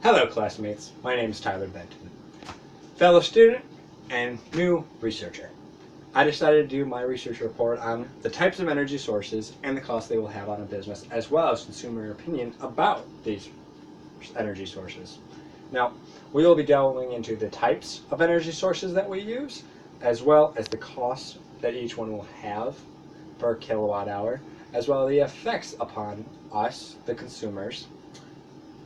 Hello classmates, my name is Tyler Benton, fellow student and new researcher. I decided to do my research report on the types of energy sources and the cost they will have on a business, as well as consumer opinion about these energy sources. Now, we will be delving into the types of energy sources that we use, as well as the cost that each one will have per kilowatt hour, as well as the effects upon us, the consumers,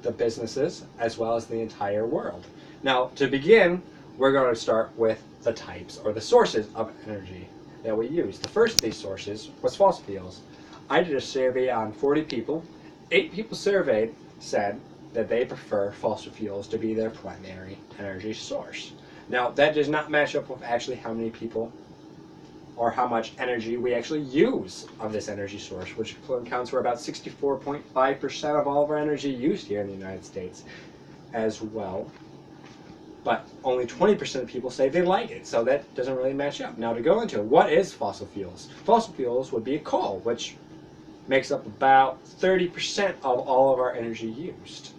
the businesses, as well as the entire world. Now, to begin, we're going to start with the types or the sources of energy that we use. The first of these sources was fossil fuels. I did a survey on 40 people. 8 people surveyed said that they prefer fossil fuels to be their primary energy source. Now, that does not match up with actually how many people or how much energy we actually use of this energy source, which accounts for about 64.5% of all of our energy used here in the United States as well. But only 20% of people say they like it, so that doesn't really match up. Now, to go into what is fossil fuels? Fossil fuels would be coal, which makes up about 30% of all of our energy used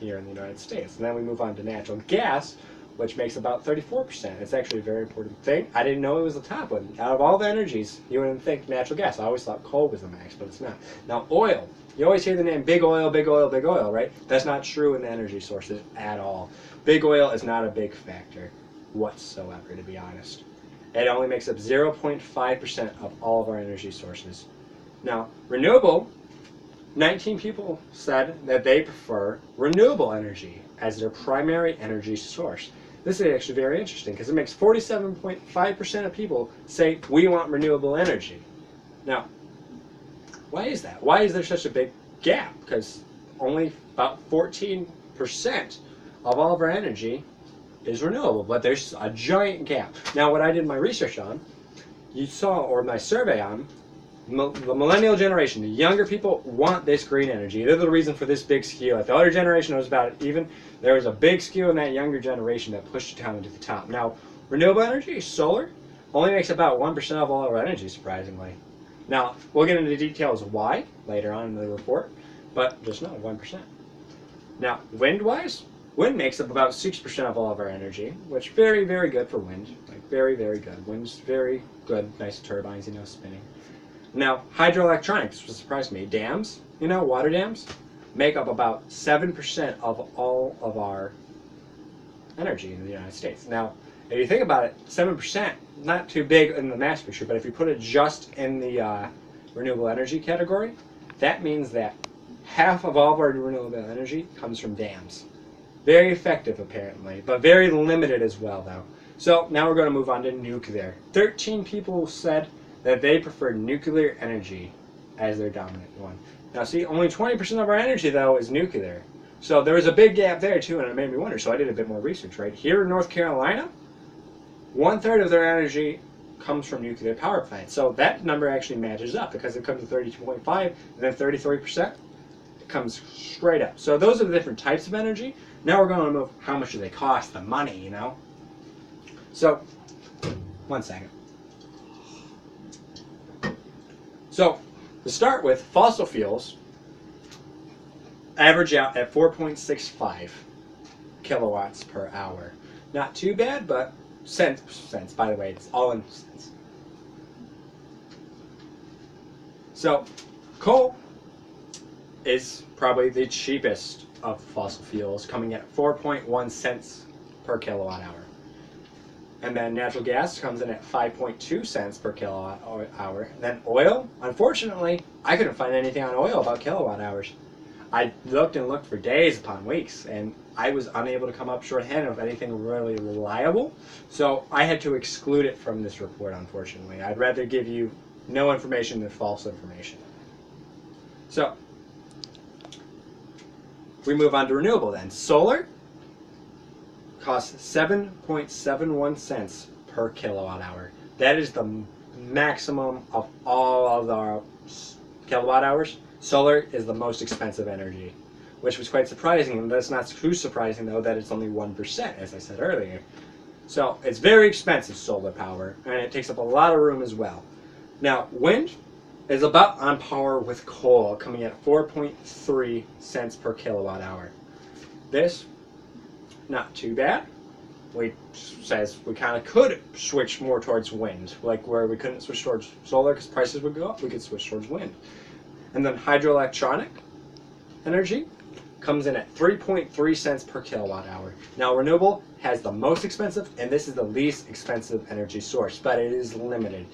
here in the United States. And then we move on to natural gas, which makes about 34%. It's actually a very important thing. I didn't know it was the top one. Out of all the energies, you wouldn't think natural gas. I always thought coal was the max, but it's not. Now, oil. You always hear the name big oil, big oil, big oil, right? That's not true in the energy sources at all. Big oil is not a big factor whatsoever, to be honest. It only makes up 0.5% of all of our energy sources. Now, renewable, 19 people said that they prefer renewable energy as their primary energy source. This is actually very interesting because it makes 47.5% of people say we want renewable energy. Now, why is that? Why is there such a big gap? Because only about 14% of all of our energy is renewable, but there's a giant gap. Now, what I did my research on, you saw, or my survey on, the millennial generation, the younger people want this green energy. They're the reason for this big skew. If the older generation was about it even, there was a big skew in that younger generation that pushed it down to the top. Now, renewable energy, solar, only makes about 1% of all our energy, surprisingly. Now, we'll get into details why later on in the report, but just know 1%. Now, wind-wise, wind makes up about 6% of all of our energy, which very, very good for wind. Like, very, very good. Wind's very good, nice turbines, spinning. Now, hydroelectronics, which surprised me, dams, water dams, make up about 7% of all of our energy in the United States. Now, if you think about it, 7%, not too big in the mass picture, but if you put it just in the renewable energy category, that means that half of all of our renewable energy comes from dams. Very effective, apparently, but very limited as well, though. So now we're going to move on to nuclear. 13 people said that they prefer nuclear energy as their dominant one. Now see, only 20% of our energy, though, is nuclear. So there was a big gap there, too, and it made me wonder. So I did a bit more research, right? Here in North Carolina, 1/3 of their energy comes from nuclear power plants. So that number actually matches up because it comes to 32.5, and then 33%, it comes straight up. So those are the different types of energy. Now we're going to move, how much do they cost, the money, So, one second. So, to start with, fossil fuels average out at 4.65 kilowatts per hour. Not too bad, but cents, by the way, it's all in cents. So, coal is probably the cheapest of fossil fuels, coming at 4.1 cents per kilowatt hour. And then natural gas comes in at 5.2 cents per kilowatt hour. And then oil, unfortunately, I couldn't find anything on oil about kilowatt hours. I looked and looked for days upon weeks, and I was unable to come up shorthanded with anything really reliable. So I had to exclude it from this report, unfortunately. I'd rather give you no information than false information. So we move on to renewable then. Solar costs 7.71 cents per kilowatt hour. That is the maximum of all of our kilowatt hours. Solar is the most expensive energy, which was quite surprising. And that's not too surprising, though, that it's only 1%, as I said earlier. So it's very expensive, solar power, and it takes up a lot of room as well. Now, wind is about on par with coal, coming at 4.3 cents per kilowatt hour. This not too bad. We says we kind of could switch more towards wind, like where we couldn't switch towards solar because prices would go up. We could switch towards wind. And then hydroelectronic energy comes in at 3.3 cents per kilowatt hour. Now renewable has the most expensive, and this is the least expensive energy source, but it is limited.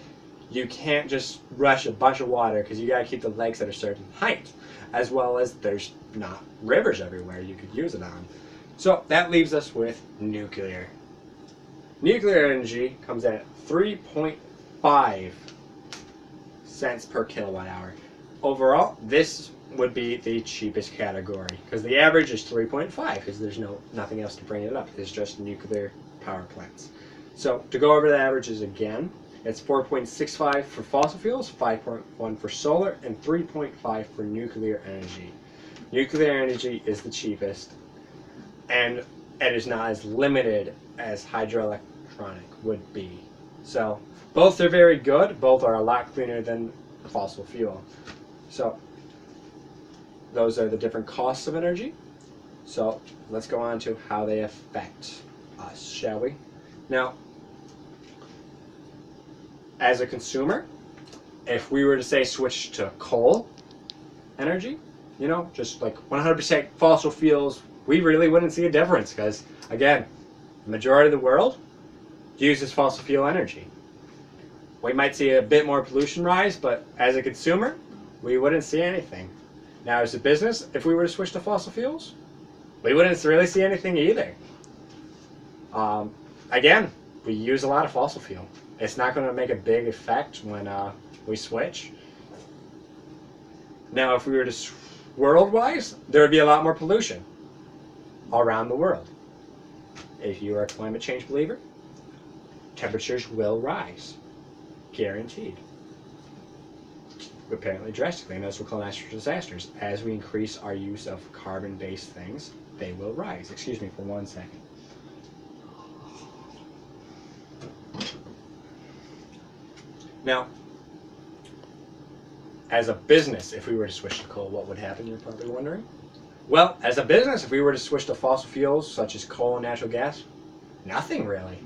You can't just rush a bunch of water because you got to keep the lakes at a certain height, as well as there's not rivers everywhere you could use it on. So that leaves us with nuclear. Nuclear energy comes in at 3.5 cents per kilowatt hour. Overall, this would be the cheapest category because the average is 3.5 because there's nothing else to bring it up. It's just nuclear power plants. So to go over the averages again, it's 4.65 for fossil fuels, 5.1 for solar, and 3.5 for nuclear energy. Nuclear energy is the cheapest, and it is not as limited as hydroelectronic would be. So both are very good. Both are a lot cleaner than fossil fuel. So those are the different costs of energy. So let's go on to how they affect us, shall we? Now, as a consumer, if we were to say switch to coal energy, just like 100% fossil fuels, we really wouldn't see a difference because, again, the majority of the world uses fossil fuel energy. We might see a bit more pollution rise, but as a consumer, we wouldn't see anything. Now, as a business, if we were to switch to fossil fuels, we wouldn't really see anything either. Again, we use a lot of fossil fuel. It's not going to make a big effect when we switch. Now, if we were to world-wise, there would be a lot more pollution around the world. If you are a climate change believer, temperatures will rise. Guaranteed. Apparently drastically, and those will call natural disasters. As we increase our use of carbon-based things, they will rise. Excuse me for 1 second. Now, as a business, if we were to switch to coal, what would happen, you're probably wondering? Well, as a business, if we were to switch to fossil fuels, such as coal and natural gas, nothing really.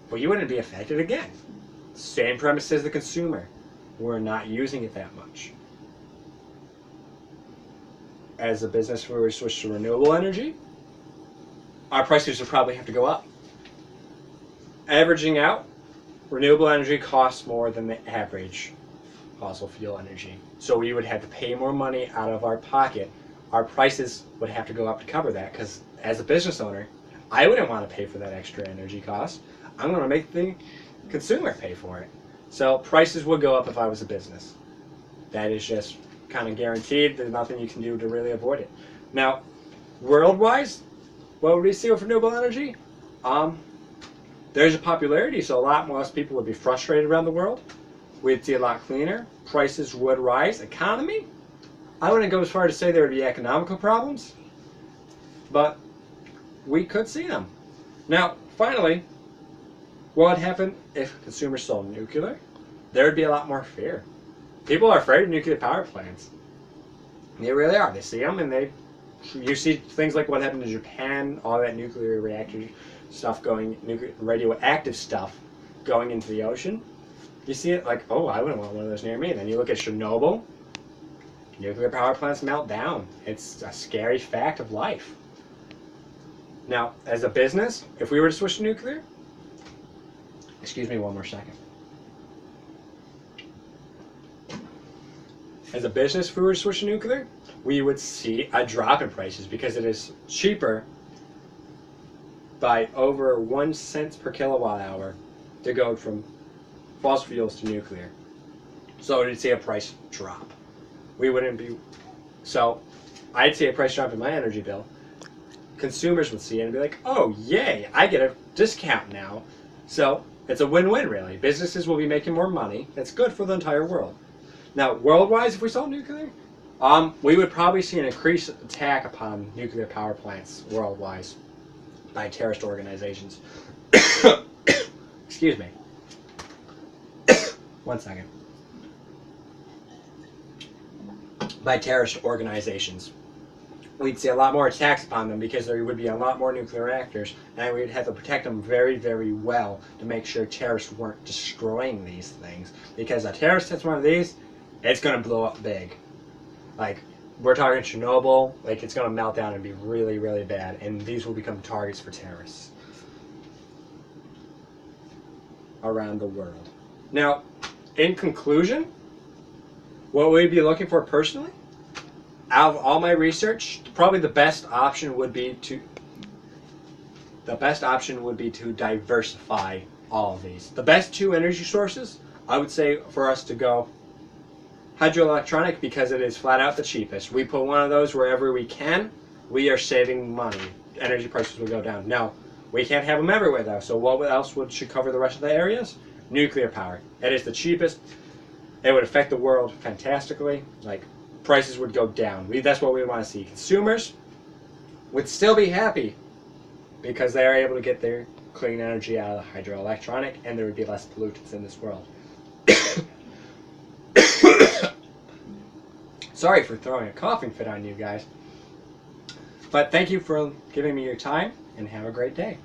Well, you wouldn't be affected again. Same premise as the consumer. We're not using it that much. As a business, if we were to switch to renewable energy, our prices would probably have to go up. Averaging out, renewable energy costs more than the average fossil fuel energy. So we would have to pay more money out of our pocket. Our prices would have to go up to cover that because as a business owner, I wouldn't want to pay for that extra energy cost. I'm going to make the consumer pay for it. So prices would go up if I was a business. That is just kind of guaranteed. There's nothing you can do to really avoid it. Now, world-wise, what would we see with renewable energy? There's a popularity, so a lot less people would be frustrated around the world. We'd see a lot cleaner. Prices would rise. Economy? I wouldn't go as far to say there would be economical problems, but we could see them. Now, finally, what would happen if consumers sold nuclear? There would be a lot more fear. People are afraid of nuclear power plants. They really are. They see them, and you see things like what happened in Japan, all that nuclear reactor stuff radioactive stuff going into the ocean. You see it like, oh, I wouldn't want one of those near me. Then you look at Chernobyl, nuclear power plants melt down. It's a scary fact of life. Now, as a business, if we were to switch to nuclear, excuse me 1 more second. As a business, if we were to switch to nuclear, we would see a drop in prices because it is cheaper by over 1 cent per kilowatt hour to go from fossil fuels to nuclear. So we'd see a price drop. So I'd see a price drop in my energy bill. Consumers would see it and be like, oh, yay, I get a discount now. So it's a win-win, really. Businesses will be making more money. It's good for the entire world. Now, world-wise, if we saw nuclear, we would probably see an increased attack upon nuclear power plants worldwide by terrorist organizations. Excuse me. 1 second. By terrorist organizations. we'd see a lot more attacks upon them because there would be a lot more nuclear reactors, and we'd have to protect them very, very well to make sure terrorists weren't destroying these things. Because a terrorist hits one of these, it's going to blow up big. Like, we're talking Chernobyl, like it's going to melt down and be really, really bad, and these will become targets for terrorists around the world. Now, in conclusion, what we'd be looking for personally, out of all my research, probably the best option would be to diversify all of these. The best two energy sources, I would say for us to go hydroelectronic, because it is flat out the cheapest. We put one of those wherever we can, we are saving money. Energy prices will go down. Now, we can't have them everywhere though, so what else should cover the rest of the areas? Nuclear power. It is the cheapest. It would affect the world fantastically. Like, prices would go down. That's what we want to see. Consumers would still be happy because they are able to get their clean energy out of the hydroelectronic, and there would be less pollutants in this world. Sorry for throwing a coughing fit on you guys. But thank you for giving me your time, and have a great day.